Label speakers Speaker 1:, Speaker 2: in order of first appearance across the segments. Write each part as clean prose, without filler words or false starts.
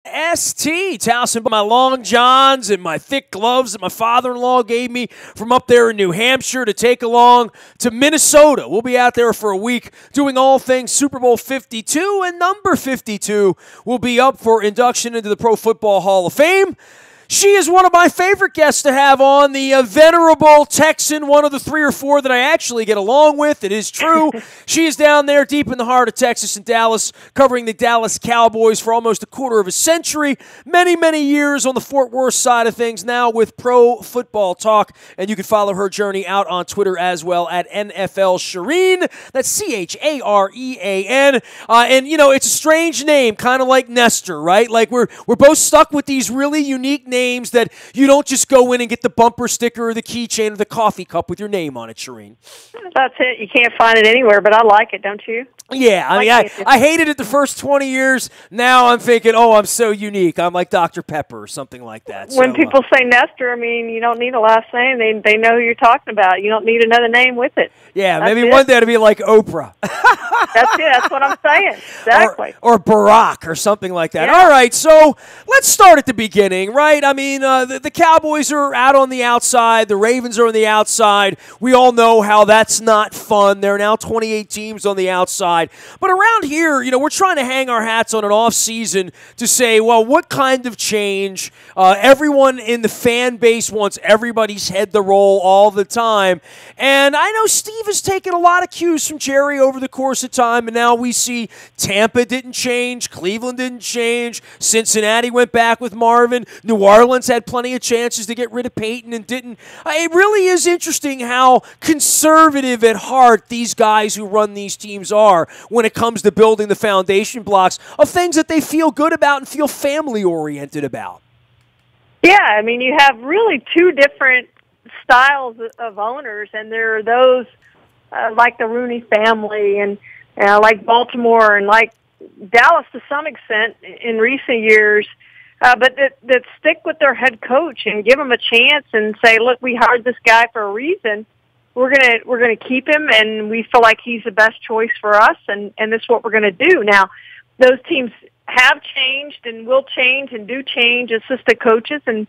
Speaker 1: WNST, tossing my long johns and my thick gloves that my father-in-law gave me from up there in New Hampshire to take along to Minnesota. We'll be out there for a week doing all things Super Bowl 52, and number 52 will be up for induction into the Pro Football Hall of Fame. She is one of my favorite guests to have on, the venerable Texan, one of the 3 or 4 that I actually get along with. It is true. She is down there deep in the heart of Texas and Dallas, covering the Dallas Cowboys for almost a quarter of a century. Many, many years on the Fort Worth side of things, now with Pro Football Talk. And you can follow her journey out on Twitter as well at NFL Shireen. That's Charean. And, you know, it's a strange name, kind of like Nestor, right? Like we're both stuck with these really unique names that you don't just go in and get the bumper sticker or the keychain or the coffee cup with your name on it, Shireen.
Speaker 2: That's it. You can't find it anywhere, but I like it, don't you?
Speaker 1: Yeah, I hated it the first 20 years. Now I'm thinking, oh, I'm so unique. I'm like Dr. Pepper or something like that.
Speaker 2: When people say Nestor, I mean, you don't need a last name. They know who you're talking about. You don't need another name with it.
Speaker 1: Yeah, maybe one day to be like Oprah.
Speaker 2: That's it. That's what I'm saying. Exactly.
Speaker 1: Or Barack or something like that.
Speaker 2: Yeah.
Speaker 1: All right, so let's start at the beginning, right? I mean, the Cowboys are out on the outside. The Ravens are on the outside. We all know how that's not fun. There are now 28 teams on the outside. But around here, you know, we're trying to hang our hats on an off season to say, well, what kind of change? Everyone in the fan base wants everybody's head to roll all the time. And I know Steve has taken a lot of cues from Jerry over the course of time, and now we see Tampa didn't change, Cleveland didn't change, Cincinnati went back with Marvin, New Orleans had plenty of chances to get rid of Peyton and didn't. It really is interesting how conservative at heart these guys who run these teams are when it comes to building the foundation blocks of things that they feel good about and feel family-oriented about.
Speaker 2: Yeah, I mean, you have really 2 different styles of owners, and there are those like the Rooney family and like Baltimore and like Dallas to some extent in recent years, but that stick with their head coach and give him a chance and say, look, we hired this guy for a reason. We're gonna keep him, and we feel like he's the best choice for us, and this is what we're gonna do. Now, those teams have changed and will change and do change assistant coaches and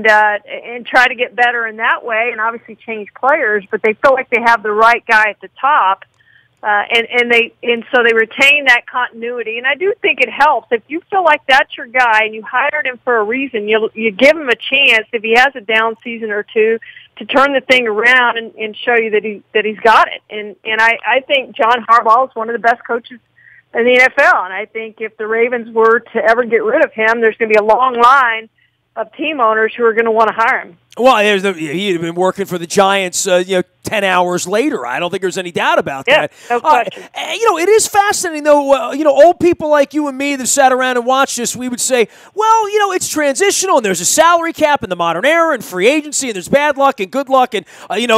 Speaker 2: try to get better in that way, and obviously change players. But they feel like they have the right guy at the top, and so they retain that continuity. And I do think it helps if you feel like that's your guy and you hired him for a reason. You give him a chance if he has a down season or two to turn the thing around and show you that he's got it. And I think John Harbaugh is one of the best coaches in the NFL. And I think if the Ravens were to ever get rid of him, there's going to be a long line of team owners who are going to want to hire him.
Speaker 1: Well, he had been working for the Giants, 10 hours later. I don't think there's any doubt about that.
Speaker 2: No question.
Speaker 1: It is fascinating, though. Old people like you and me that sat around and watched this, we would say, well, it's transitional, and there's a salary cap in the modern era and free agency, and there's bad luck and good luck, and,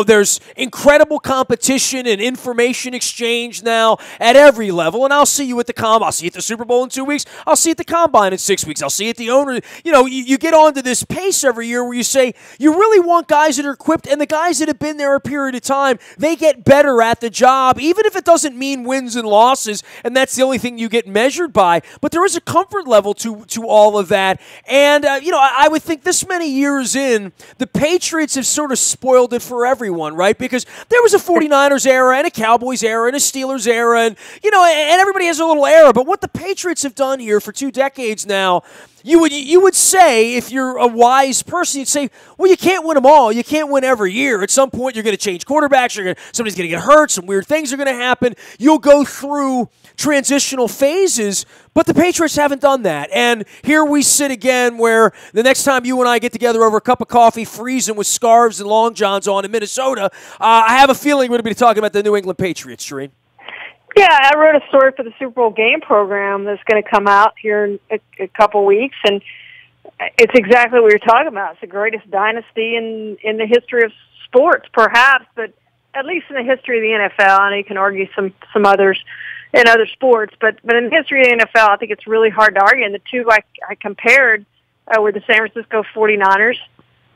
Speaker 1: there's incredible competition and information exchange now at every level, and I'll see you at the I'll see you at the Super Bowl in 2 weeks. I'll see you at the Combine in 6 weeks. I'll see you at the owner. You get onto this pace every year where you say, you really want guys that are equipped, and the guys that have been there a period of time, they get better at the job, even if it doesn't mean wins and losses, and that's the only thing you get measured by. But there is a comfort level to all of that. And, I would think this many years in, the Patriots have sort of spoiled it for everyone, right? Because there was a 49ers era and a Cowboys era and a Steelers era, and everybody has a little era. But what the Patriots have done here for 2 decades now, you would say, if you're a wise person, you'd say, well, you can't win them all. You can't win every year. At some point, you're going to change quarterbacks. Somebody's going to get hurt. Some weird things are going to happen. You'll go through transitional phases, but the Patriots haven't done that. And here we sit again where the next time you and I get together over a cup of coffee, freezing with scarves and long johns on in Minnesota, I have a feeling we're going to be talking about the New England Patriots, Shereen.
Speaker 2: Yeah, I wrote a story for the Super Bowl game program that's going to come out here in a couple weeks, and it's exactly what you're talking about. It's the greatest dynasty in the history of sports, perhaps, but at least in the history of the NFL. I know you can argue some others in other sports, but in the history of the NFL, I think it's really hard to argue. And the 2 I compared were the San Francisco 49ers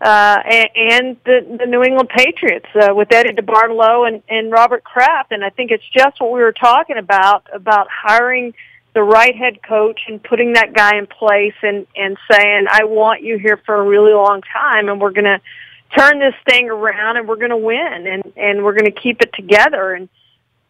Speaker 2: and the New England Patriots with Eddie DeBartolo and Robert Kraft. And I think it's just what we were talking about hiring the right head coach and putting that guy in place and saying, I want you here for a really long time, and we're going to turn this thing around and we're going to win and we're going to keep it together. And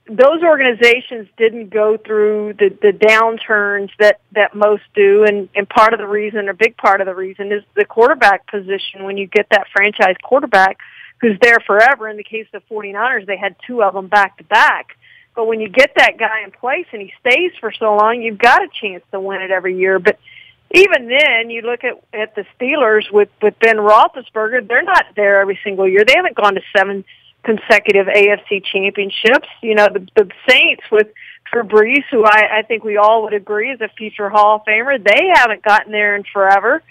Speaker 2: those organizations didn't go through the downturns that most do, and part of the reason, or big part of the reason, is the quarterback position. When you get that franchise quarterback who's there forever, in the case of the 49ers, they had two of them back-to-back. But when you get that guy in place and he stays for so long, you've got a chance to win it every year. But even then, you look at the Steelers with Ben Roethlisberger, they're not there every single year. They haven't gone to 7 consecutive AFC championships. You know, the Saints with Drew Brees, who I think we all would agree is a future Hall of Famer, they haven't gotten there in forever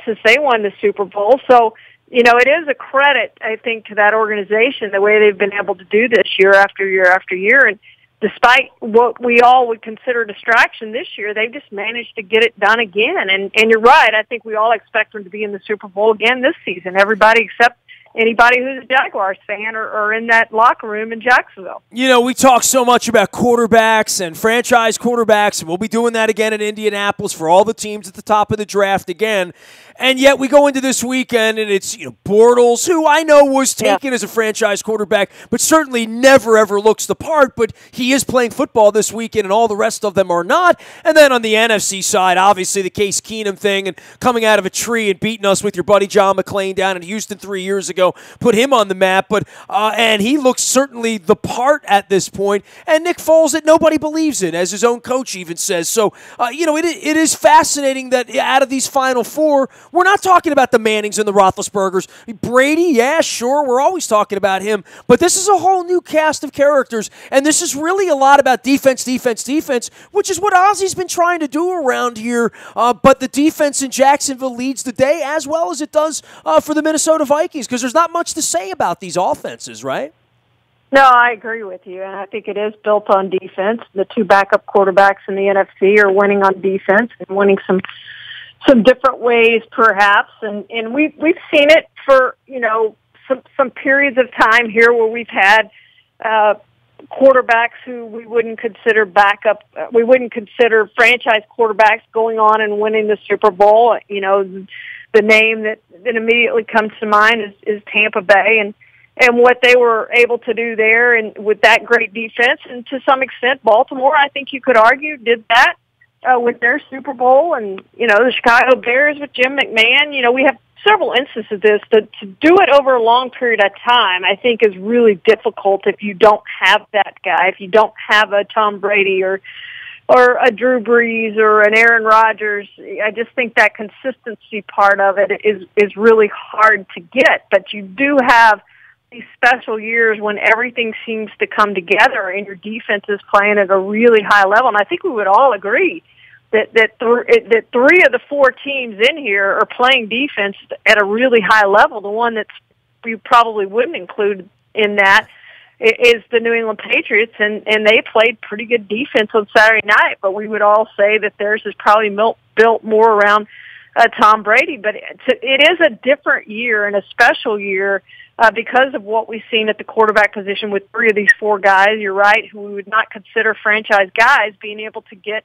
Speaker 2: since they won the Super Bowl. So, you know, it is a credit, I think, to that organization, the way they've been able to do this year after year after year. And despite what we all would consider distraction this year, they've just managed to get it done again. And you're right. I think we all expect them to be in the Super Bowl again this season. Everybody except anybody who's a Jaguars fan or in that locker room in Jacksonville.
Speaker 1: You know, we talk so much about quarterbacks and franchise quarterbacks, and we'll be doing that again in Indianapolis for all the teams at the top of the draft again. And yet we go into this weekend, and it's, you know, Bortles, who I know was taken as a franchise quarterback, but certainly never, ever looks the part. But he is playing football this weekend, and all the rest of them are not. And then on the NFC side, obviously the Case Keenum thing and coming out of a tree and beating us with your buddy John McClain down in Houston 3 years ago put him on the map. But and he looks certainly the part at this point. And Nick Foles that nobody believes in, as his own coach even says. So, you know, it is fascinating that out of these Final Four, we're not talking about the Mannings and the Roethlisbergers. Brady, yeah, sure, we're always talking about him. But this is a whole new cast of characters, and this is really a lot about defense, which is what Ozzy's been trying to do around here. But the defense in Jacksonville leads the day, as well as it does for the Minnesota Vikings, because there's not much to say about these offenses, right?
Speaker 2: No, I agree with you, and I think it is built on defense. The two backup quarterbacks in the NFC are winning on defense and winning some different ways, perhaps, and we've seen it for, you know, some periods of time here where we've had quarterbacks who we wouldn't consider backup, we wouldn't consider franchise quarterbacks going on and winning the Super Bowl. You know, the name that immediately comes to mind is Tampa Bay, and what they were able to do there, and with that great defense, and to some extent Baltimore, I think you could argue, did that. With their Super Bowl, and, you know, the Chicago Bears with Jim McMahon. You know, we have several instances of this. To do it over a long period of time, I think, is really difficult if you don't have that guy, if you don't have a Tom Brady or a Drew Brees or an Aaron Rodgers. I just think that consistency part of it is really hard to get. But you do have these special years when everything seems to come together and your defense is playing at a really high level. And I think we would all agree that three of the four teams in here are playing defense at a really high level. The one that you probably wouldn't include in that is the New England Patriots, and they played pretty good defense on Saturday night, but we would all say that theirs is probably built more around Tom Brady. But it is a different year and a special year because of what we've seen at the quarterback position with three of these four guys, you're right, who we would not consider franchise guys, being able to get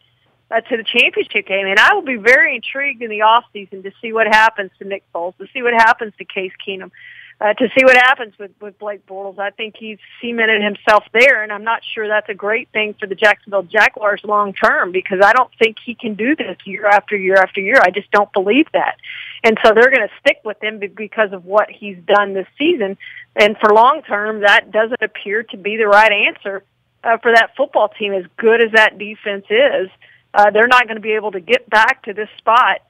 Speaker 2: to the championship game. And I will be very intrigued in the offseason to see what happens to Nick Foles, to see what happens to Case Keenum, to see what happens with Blake Bortles. I think he's cemented himself there, and I'm not sure that's a great thing for the Jacksonville Jaguars long term, because I don't think he can do this year after year after year. I just don't believe that. And so they're going to stick with him because of what he's done this season. And for long term, that doesn't appear to be the right answer for that football team. As good as that defense is, they're not going to be able to get back to this spot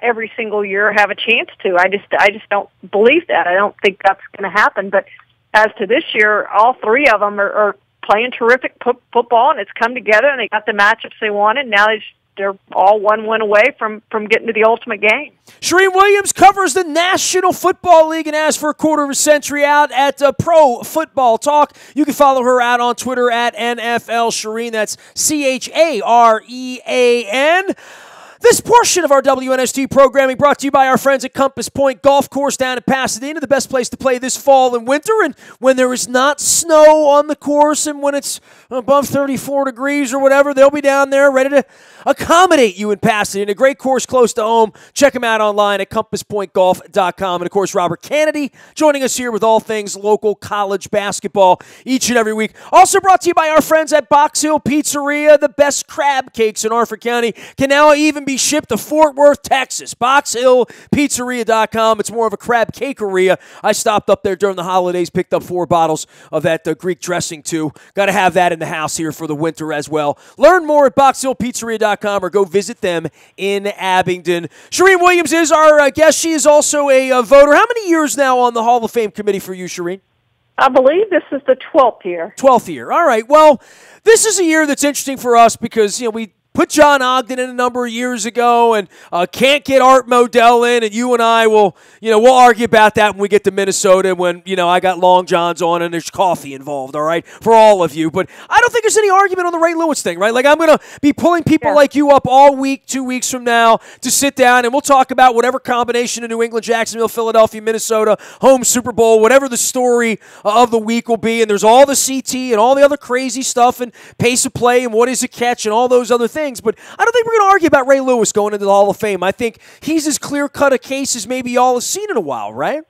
Speaker 2: every single year or have a chance to. I just don't believe that. I don't think that's going to happen. But as to this year, all three of them are playing terrific football, and it's come together, and they got the matchups they wanted. Now they're all one win away from getting to the ultimate game.
Speaker 1: Charean Williams covers the National Football League and has for a quarter of a century out at Pro Football Talk. You can follow her out on Twitter at NFL Charean. That's Charean. This portion of our WNST programming brought to you by our friends at Compass Point Golf Course down in Pasadena, the best place to play this fall and winter. And when there is not snow on the course and when it's above 34 degrees or whatever, they'll be down there ready to accommodate you in Pasadena. A great course close to home. Check them out online at compasspointgolf.com. And, of course, Robert Kennedy joining us here with all things local college basketball each and every week. Also brought to you by our friends at Box Hill Pizzeria. The best crab cakes in Arthur County can now even be shipped to Fort Worth, Texas. BoxHillPizzeria.com. It's more of a crab cakeria. I stopped up there during the holidays, picked up 4 bottles of that Greek dressing, too. Got to have that in the house here for the winter as well. Learn more at BoxHillPizzeria.com or go visit them in Abingdon. Shireen Williams is our guest. She is also a voter. How many years now on the Hall of Fame committee for you, Shireen?
Speaker 2: I believe this is the 12th year.
Speaker 1: 12th year. All right. Well, this is a year that's interesting for us because, we put John Ogden in a number of years ago and can't get Art Modell in, and you and I will, we'll argue about that when we get to Minnesota when, I got Long Johns on and there's coffee involved, all right, for all of you. But I don't think there's any argument on the Ray Lewis thing, right? Like, I'm going to be pulling people like you up all week, 2 weeks from now to sit down, and we'll talk about whatever combination of New England, Jacksonville, Philadelphia, Minnesota, home Super Bowl, whatever the story of the week will be. And there's all the CT and all the other crazy stuff and pace of play and what is a catch and all those other things. But I don't think we're going to argue about Ray Lewis going into the Hall of Fame. I think he's as clear-cut a case as maybe y'all have seen in a while, right?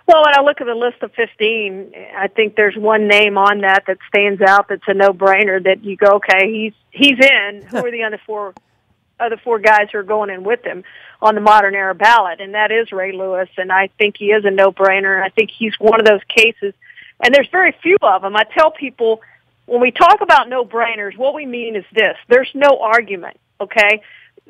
Speaker 2: Well, when I look at the list of 15, I think there's one name on that stands out that's a no-brainer that you go, okay, he's in. Who are the other four guys who are going in with him on the modern era ballot? And that is Ray Lewis, and I think he is a no-brainer. I think he's one of those cases, and there's very few of them. I tell people, when we talk about no-brainers, what we mean is this. There's no argument, okay,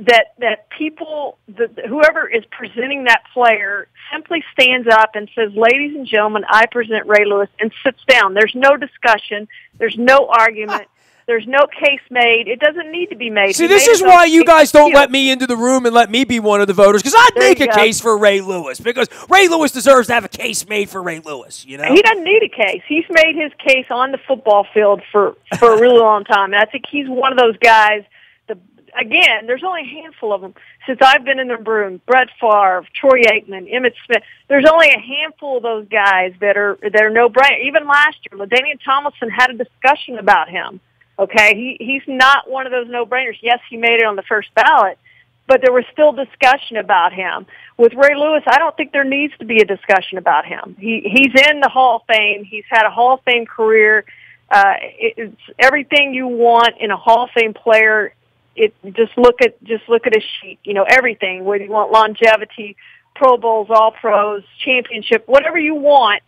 Speaker 2: that people, whoever is presenting that player simply stands up and says, ladies and gentlemen, I present Ray Lewis, and sits down. There's no discussion. There's no argument. There's no case made. It doesn't need to be made.
Speaker 1: See, this is why you guys don't let me into the room and let me be one of the voters, because I'd make a case for Ray Lewis, because Ray Lewis deserves to have a case made for Ray Lewis, He
Speaker 2: doesn't need a case. He's made his case on the football field for a really long time, and I think he's one of those guys. Again, there's only a handful of them since I've been in the room. Brett Favre, Troy Aikman, Emmitt Smith. There's only a handful of those guys that are no-brainer. Even last year, LaDainian Tomlinson had a discussion about him. Okay, he's not one of those no-brainers. Yes, he made it on the first ballot, but there was still discussion about him. With Ray Lewis, I don't think there needs to be a discussion about him. He's in the Hall of Fame. He's had a Hall of Fame career. It's everything you want in a Hall of Fame player. Just look at his sheet. Everything. Whether you want longevity, Pro Bowls, All Pros, championship, whatever you want,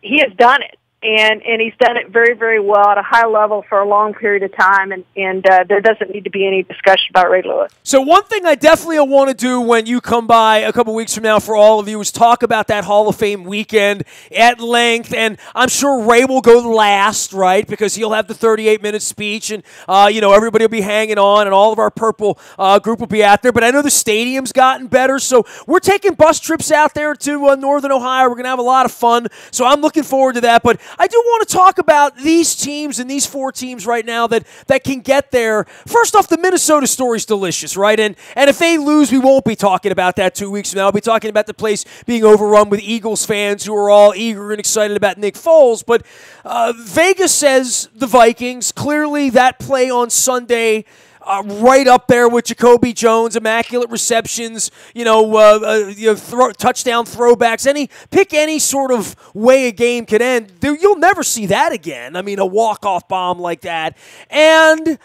Speaker 2: he has done it. And he's done it very, very well at a high level for a long period of time, and there doesn't need to be any discussion about Ray Lewis.
Speaker 1: So one thing I definitely want to do when you come by a couple weeks from now for all of you is talk about that Hall of Fame weekend at length, and I'm sure Ray will go last, right, because he'll have the 38-minute speech, and everybody will be hanging on, and all of our purple group will be out there. But I know the stadium's gotten better, so we're taking bus trips out there to Northern Ohio. We're going to have a lot of fun, so I'm looking forward to that. But I do want to talk about these teams and these 4 teams right now that can get there. First off, the Minnesota story's delicious, right? And if they lose, we won't be talking about that 2 weeks from now. I'll be talking about the place being overrun with Eagles fans who are all eager and excited about Nick Foles. But Vegas says the Vikings. Clearly, that play on Sunday right up there with Jacoby Jones, immaculate receptions, touchdown throwbacks. Pick any sort of way a game could end. You'll never see that again. I mean, a walk-off bomb like that. And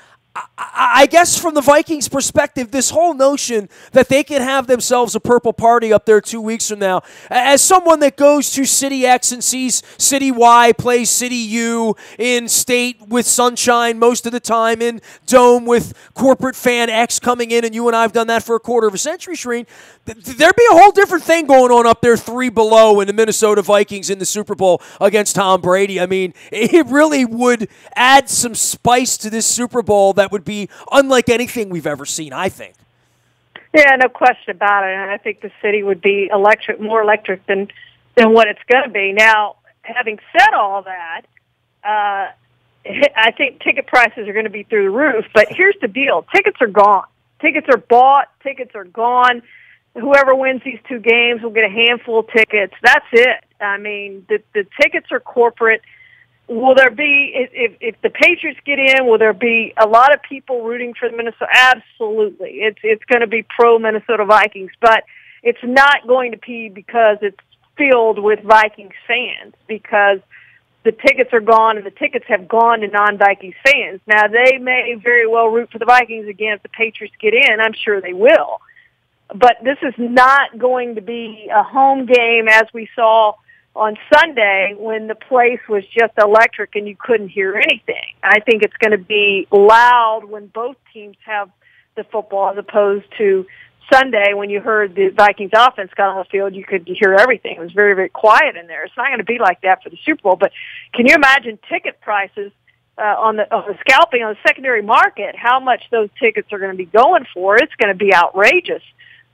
Speaker 1: I guess from the Vikings' perspective, this whole notion that they can have themselves a purple party up there 2 weeks from now, as someone that goes to City X and sees City Y play City U in state with sunshine most of the time, in dome with corporate fan X coming in, and you and I have done that for a quarter of a century, Shereen, there'd be a whole different thing going on up there 3 below in the Minnesota Vikings in the Super Bowl against Tom Brady. I mean, it really would add some spice to this Super Bowl that would be unlike anything we've ever seen, I think.
Speaker 2: Yeah, no question about it. And I think the city would be more electric than what it's going to be. Now, having said all that, I think ticket prices are going to be through the roof. But here's the deal. Tickets are gone. Tickets are bought. Tickets are gone. Whoever wins these 2 games will get a handful of tickets. That's it. I mean, the tickets are corporate. Will there be, if the Patriots get in, will there be a lot of people rooting for the Minnesota? Absolutely. It's going to be pro-Minnesota Vikings, but it's not going to be because it's filled with Vikings fans, because the tickets are gone and the tickets have gone to non-Vikings fans. Now, they may very well root for the Vikings again if the Patriots get in. I'm sure they will. But this is not going to be a home game as we saw on Sunday when the place was just electric and you couldn't hear anything. I think it's going to be loud when both teams have the football, as opposed to Sunday when you heard the Vikings offense got on the field, you could hear everything. It was very, very quiet in there. It's not going to be like that for the Super Bowl. But can you imagine ticket prices on the scalping on the secondary market, how much those tickets are going to be going for? It's going to be outrageous.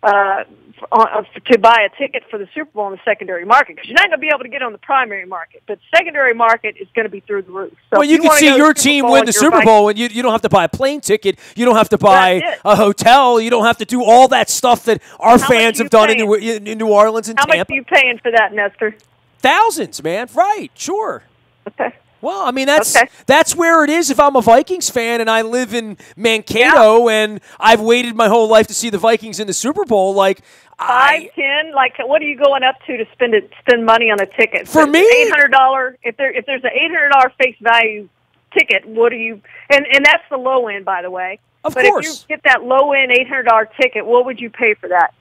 Speaker 2: To buy a ticket for the Super Bowl in the secondary market, because you're not going to be able to get on the primary market, but secondary market is going to be through the roof. So
Speaker 1: well, you can see your team win the Super Bowl, and you don't have to buy a plane ticket. You don't have to buy a hotel. You don't have to do all that stuff that our fans have done in New Orleans and Tampa.
Speaker 2: How much are you paying for that, Nestor?
Speaker 1: Thousands, man. Right, sure.
Speaker 2: Okay.
Speaker 1: Well, I mean, that's where it is if I'm a Vikings fan and I live in Mankato and I've waited my whole life to see the Vikings in the Super Bowl. Like,
Speaker 2: 5, 10, like what are you going up to spend money on a ticket?
Speaker 1: For me,
Speaker 2: $800. If there's an $800 face value ticket, what do you? And that's the low end, by the way.
Speaker 1: Of
Speaker 2: course. But if you get that low end $800 ticket, what would you pay for that?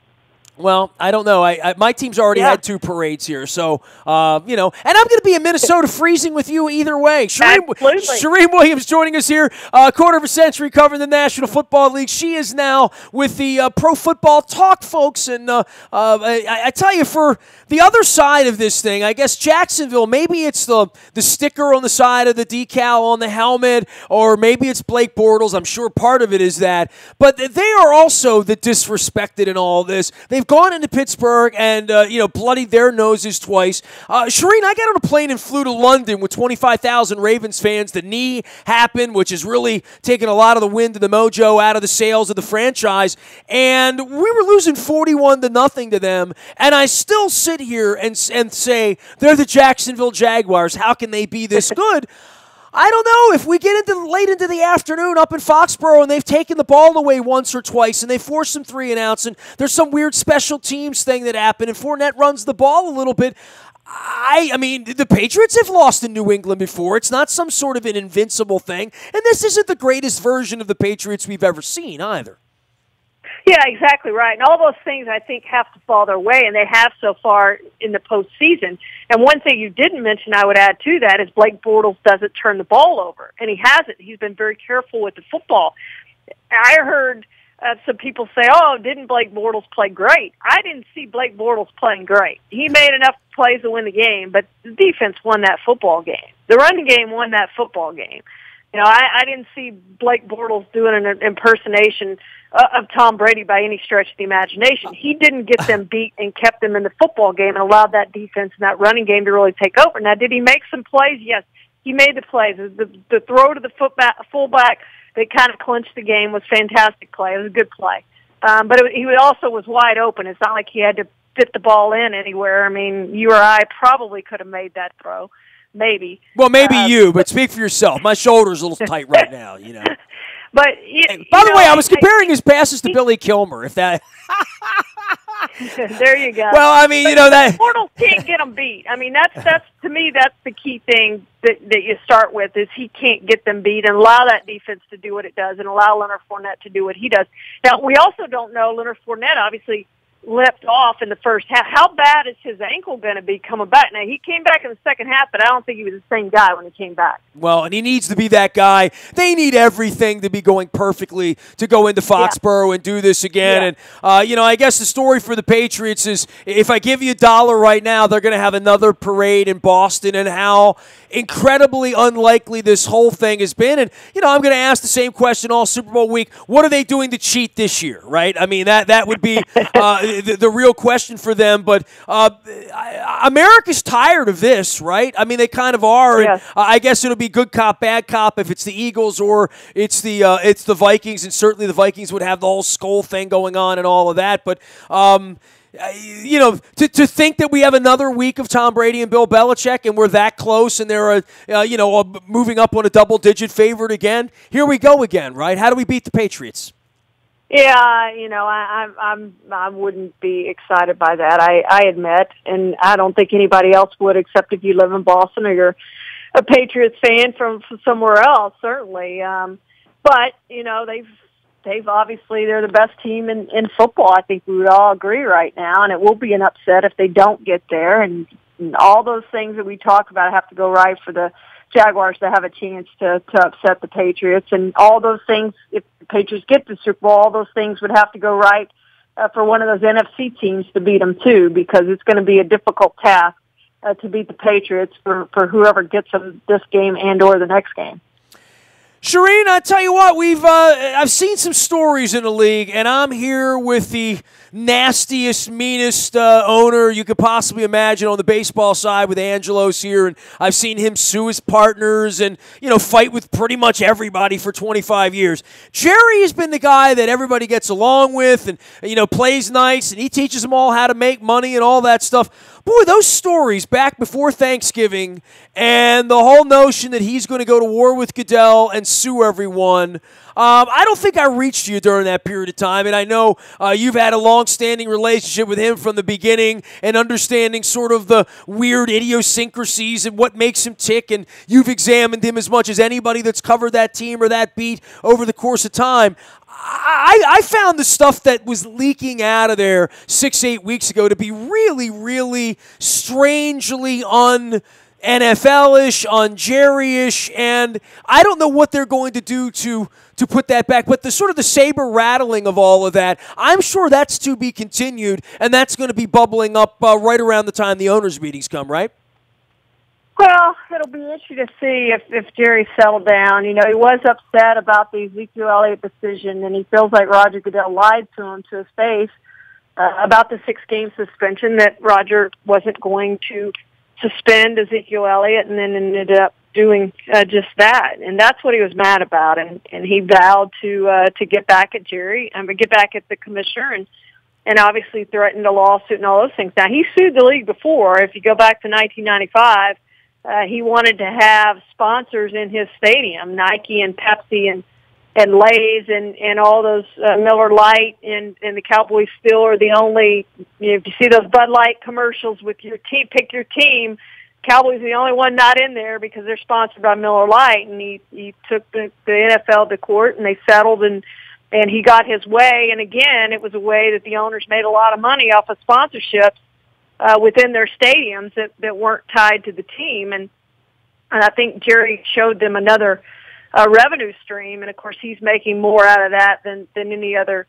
Speaker 1: Well, I don't know. My team's already had 2 parades here, so and I'm going to be in Minnesota freezing with you either way. Shireen Williams joining us here, quarter of a century covering the National Football League. She is now with the Pro Football Talk, folks, and I tell you, for the other side of this thing, I guess Jacksonville, maybe it's the sticker on the side of the decal on the helmet, or maybe it's Blake Bortles. I'm sure part of it is that, but they are also the disrespected in all this. They've gone into Pittsburgh and, bloodied their noses twice. Shireen, I got on a plane and flew to London with 25,000 Ravens fans. The knee happened, which has really taken a lot of the wind and the mojo out of the sails of the franchise. And we were losing 41-0 to them. And I still sit here and say, they're the Jacksonville Jaguars. How can they be this good? I don't know. If we get late into the afternoon up in Foxborough and they've taken the ball away once or twice and they force some 3-and-outs and there's some weird special teams thing that happened and Fournette runs the ball a little bit, I mean, the Patriots have lost in New England before. It's not some sort of an invincible thing. And this isn't the greatest version of the Patriots we've ever seen either.
Speaker 2: Yeah, exactly right. And all those things, I think, have to fall their way, and they have so far in the postseason. And one thing you didn't mention, I would add to that, is Blake Bortles doesn't turn the ball over, and he hasn't. He's been very careful with the football. I heard some people say, oh, didn't Blake Bortles play great? I didn't see Blake Bortles playing great. He made enough plays to win the game, but the defense won that football game. The running game won that football game. You know, I didn't see Blake Bortles doing an impersonation of Tom Brady by any stretch of the imagination. He didn't get them beat and kept them in the football game and allowed that defense and that running game to really take over. Now, did he make some plays? Yes, he made the plays. The throw to the fullback that kind of clinched the game was a fantastic play. It was a good play. But he also was wide open. It's not like he had to fit the ball in anywhere. I mean, you or I probably could have made that throw. Maybe.
Speaker 1: Well, maybe but speak for yourself. My shoulder's a little tight right now, you know.
Speaker 2: But
Speaker 1: by the way, I was comparing his passes to Billy Kilmer. If that.
Speaker 2: There you go.
Speaker 1: Well, I mean, that
Speaker 2: Bortles can't get them beat. I mean, that's to me, that's the key thing that you start with is he can't get them beat and allow that defense to do what it does and allow Leonard Fournette to do what he does. Now, we also don't know Leonard Fournette obviously left off in the first half. How bad is his ankle going to be coming back? Now, he came back in the second half, but I don't think he was the same guy when he came back.
Speaker 1: Well, and he needs to be that guy. They need everything to be going perfectly to go into Foxborough and do this again. Yeah. And, I guess the story for the Patriots is if I give you $1 right now, they're going to have another parade in Boston, and how incredibly unlikely this whole thing has been. And, I'm going to ask the same question all Super Bowl week. What are they doing to cheat this year, right? I mean, that would be the real question for them. But America's tired of this, right? I mean, they kind of are.
Speaker 2: Yes.
Speaker 1: And I guess it'll be good cop, bad cop if it's the Eagles or it's the Vikings, and certainly the Vikings would have the whole skull thing going on and all of that. But to think that we have another week of Tom Brady and Bill Belichick and we're that close and they're moving up on a double-digit favorite again. Here we go again, right? How do we beat the Patriots?
Speaker 2: Yeah, I wouldn't be excited by that. I admit, and I don't think anybody else would, except if you live in Boston or you're a Patriots fan from somewhere else, certainly. But they've obviously, they're the best team in football. I think we would all agree right now, and it will be an upset if they don't get there. And all those things that we talk about have to go right for the Jaguars to have a chance to upset the Patriots. And all those things, if the Patriots get to the Super Bowl, all those things would have to go right for one of those NFC teams to beat them too, because it's going to be a difficult task to beat the Patriots for whoever gets them this game and or the next game.
Speaker 1: Shireen, I tell you what, I've seen some stories in the league, and I'm here with the nastiest, meanest owner you could possibly imagine on the baseball side with Angelos here, and I've seen him sue his partners and fight with pretty much everybody for 25 years. Jerry has been the guy that everybody gets along with and plays nice, and he teaches them all how to make money and all that stuff. Boy, those stories back before Thanksgiving and the whole notion that he's going to go to war with Goodell and sue everyone, I don't think I reached you during that period of time, and I know you've had a long-standing relationship with him from the beginning and understanding sort of the weird idiosyncrasies and what makes him tick, and you've examined him as much as anybody that's covered that team or that beat over the course of time. I found the stuff that was leaking out of there 6-8 weeks ago to be really, really strangely un-NFL-ish, un-Jerry-ish, and I don't know what they're going to do to put that back. But the sort of the saber rattling of all of that, I'm sure that's to be continued, and that's going to be bubbling up right around the time the owners' meetings come, right?
Speaker 2: Well, it'll be interesting to see if Jerry settled down. He was upset about the Ezekiel Elliott decision, and he feels like Roger Goodell lied to him to his face about the 6-game suspension, that Roger wasn't going to suspend Ezekiel Elliott, and then ended up doing just that. And that's what he was mad about, and he vowed to get back at Jerry, get back at the commissioner, and obviously threatened a lawsuit and all those things. Now, he sued the league before. If you go back to 1995, he wanted to have sponsors in his stadium, Nike and Pepsi and Lay's and all those Miller Lite and the Cowboys still are the only, if you see those Bud Light commercials with your team, pick your team, Cowboys are the only one not in there because they're sponsored by Miller Lite. And he took the NFL to court, and they settled, and he got his way. And again, it was a way that the owners made a lot of money off of sponsorships within their stadiums that weren't tied to the team. And I think Jerry showed them another revenue stream. And, of course, he's making more out of that than any other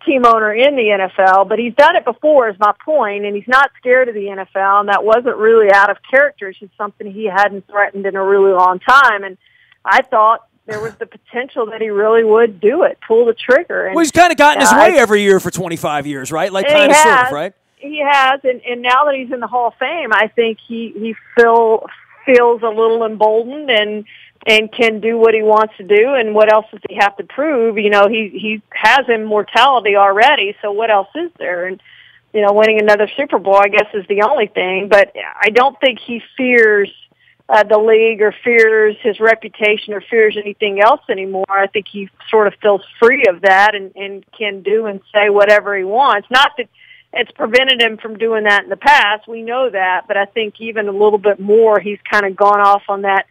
Speaker 2: team owner in the NFL. But he's done it before, is my point, and he's not scared of the NFL, and that wasn't really out of character. It's just something he hadn't threatened in a really long time. And I thought there was the potential that he really would do it, pull the trigger. And,
Speaker 1: well, he's kind of gotten his way every year for 25 years, right? Like kind of sort of, right?
Speaker 2: He has, and now that he's in the Hall of Fame, I think he feels a little emboldened and can do what he wants to do. And what else does he have to prove? He has immortality already, so what else is there? And winning another Super Bowl, I guess, is the only thing. But I don't think he fears the league or fears his reputation or fears anything else anymore. I think he sort of feels free of that and can do and say whatever he wants. Not that it's prevented him from doing that in the past. We know that, but I think even a little bit more, he's kind of gone off on that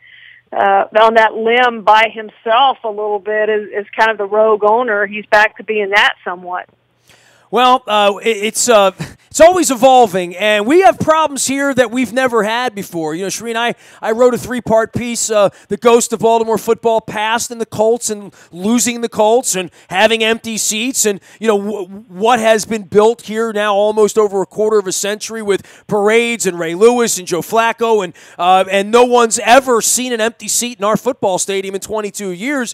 Speaker 2: limb by himself a little bit as kind of the rogue owner. He's back to being that somewhat.
Speaker 1: Well, it's always evolving, and we have problems here that we've never had before. Shireen, I wrote a 3-part piece, The Ghost of Baltimore Football, past in the Colts and losing the Colts and having empty seats, and what has been built here now almost over a quarter of a century with parades and Ray Lewis and Joe Flacco, and no one's ever seen an empty seat in our football stadium in 22 years.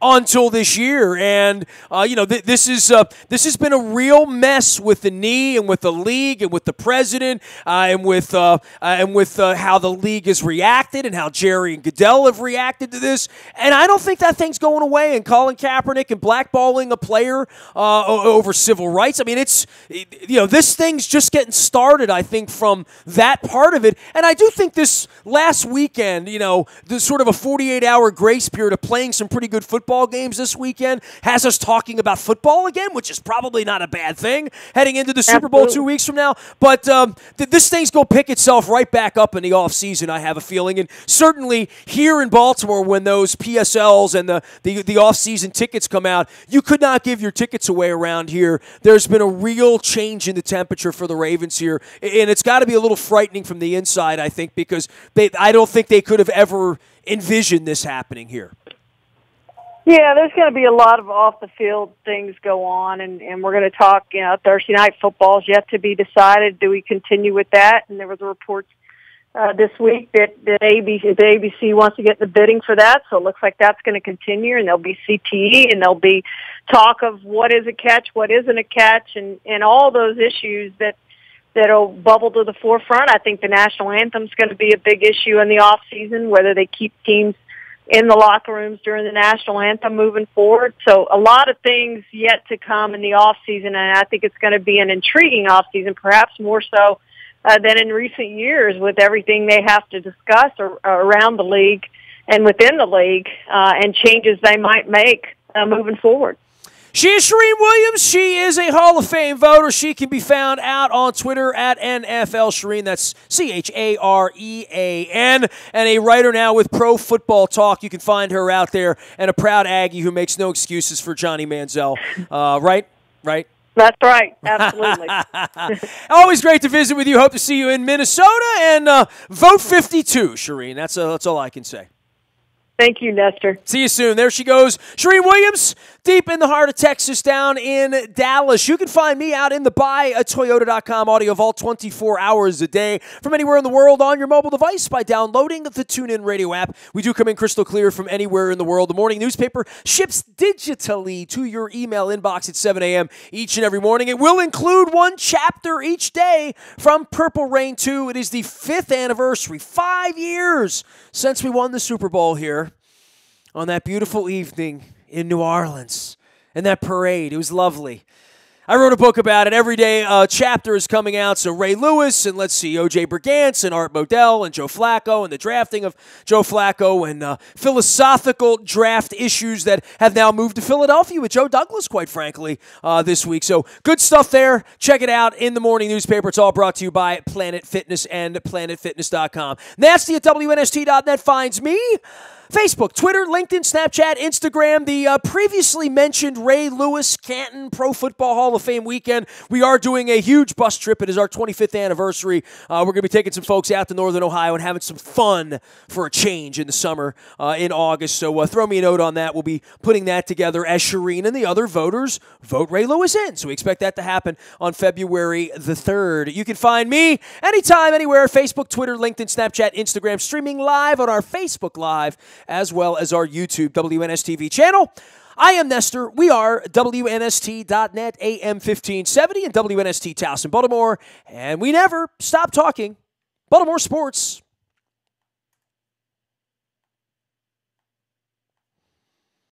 Speaker 1: until this year. And, this has been a real mess with the knee and with the league and with the president and with how the league has reacted and how Jerry and Goodell have reacted to this. And I don't think that thing's going away. And Colin Kaepernick and blackballing a player over civil rights. I mean, this thing's just getting started, I think, from that part of it. And I do think this last weekend, the sort of a 48-hour grace period of playing some pretty good football games this weekend has us talking about football again, which is probably not a bad thing heading into the Super Bowl 2 weeks from now. But this thing's going to pick itself right back up in the offseason, I have a feeling. And certainly here in Baltimore, when those PSLs and the offseason tickets come out, you could not give your tickets away around here. There's been a real change in the temperature for the Ravens here. And it's got to be a little frightening from the inside, I think, because I don't think they could have ever envisioned this happening here.
Speaker 2: Yeah, there's going to be a lot of off-the-field things go on, and we're going to talk, Thursday night football is yet to be decided. Do we continue with that? And there was a report this week that the ABC wants to get the bidding for that, so it looks like that's going to continue, and there'll be CTE, and there'll be talk of what is a catch, what isn't a catch, and all those issues that'll bubble to the forefront. I think the national anthem is going to be a big issue in the off season, whether they keep teams in the locker rooms during the national anthem moving forward. So a lot of things yet to come in the off season, and I think it's going to be an intriguing off season, perhaps more so than in recent years, with everything they have to discuss around the league and within the league, and changes they might make moving forward.
Speaker 1: She is Charean Williams. She is a Hall of Fame voter. She can be found out on Twitter at NFL Charean. That's Charean. And a writer now with Pro Football Talk. You can find her out there. And a proud Aggie who makes no excuses for Johnny Manziel. Right?
Speaker 2: That's right. Absolutely.
Speaker 1: Always great to visit with you. Hope to see you in Minnesota. And vote 52, Charean. That's all I can say.
Speaker 2: Thank you, Nestor.
Speaker 1: See you soon. There she goes. Charean Williams, deep in the heart of Texas, down in Dallas. You can find me out in the buyatoyota.com audio vault 24 hours a day from anywhere in the world on your mobile device by downloading the TuneIn Radio app. We do come in crystal clear from anywhere in the world. The morning newspaper ships digitally to your email inbox at 7 a.m. each and every morning. It will include one chapter each day from Purple Rain 2. It is the 5th anniversary, 5 years since we won the Super Bowl here on that beautiful evening in New Orleans, and that parade. It was lovely. I wrote a book about it. Every day a chapter is coming out. So Ray Lewis and O.J. Brigance and Art Modell and Joe Flacco and the drafting of Joe Flacco and philosophical draft issues that have now moved to Philadelphia with Joe Douglas, quite frankly, this week. So good stuff there. Check it out in the morning newspaper. It's all brought to you by Planet Fitness and PlanetFitness.com. Nasty at WNST.net finds me. Facebook, Twitter, LinkedIn, Snapchat, Instagram, the previously mentioned Ray Lewis Canton Pro Football Hall of Fame weekend. We are doing a huge bus trip. It is our 25th anniversary. We're going to be taking some folks out to Northern Ohio and having some fun for a change in the summer in August. So throw me a note on that. We'll be putting that together as Charean and the other voters vote Ray Lewis in. So we expect that to happen on February the 3rd. You can find me anytime, anywhere, Facebook, Twitter, LinkedIn, Snapchat, Instagram, streaming live on our Facebook Live, as well as our YouTube WNSTV channel. I am Nestor. We are WNST.net, AM 1570, and WNST Towson, Baltimore. And we never stop talking Baltimore sports.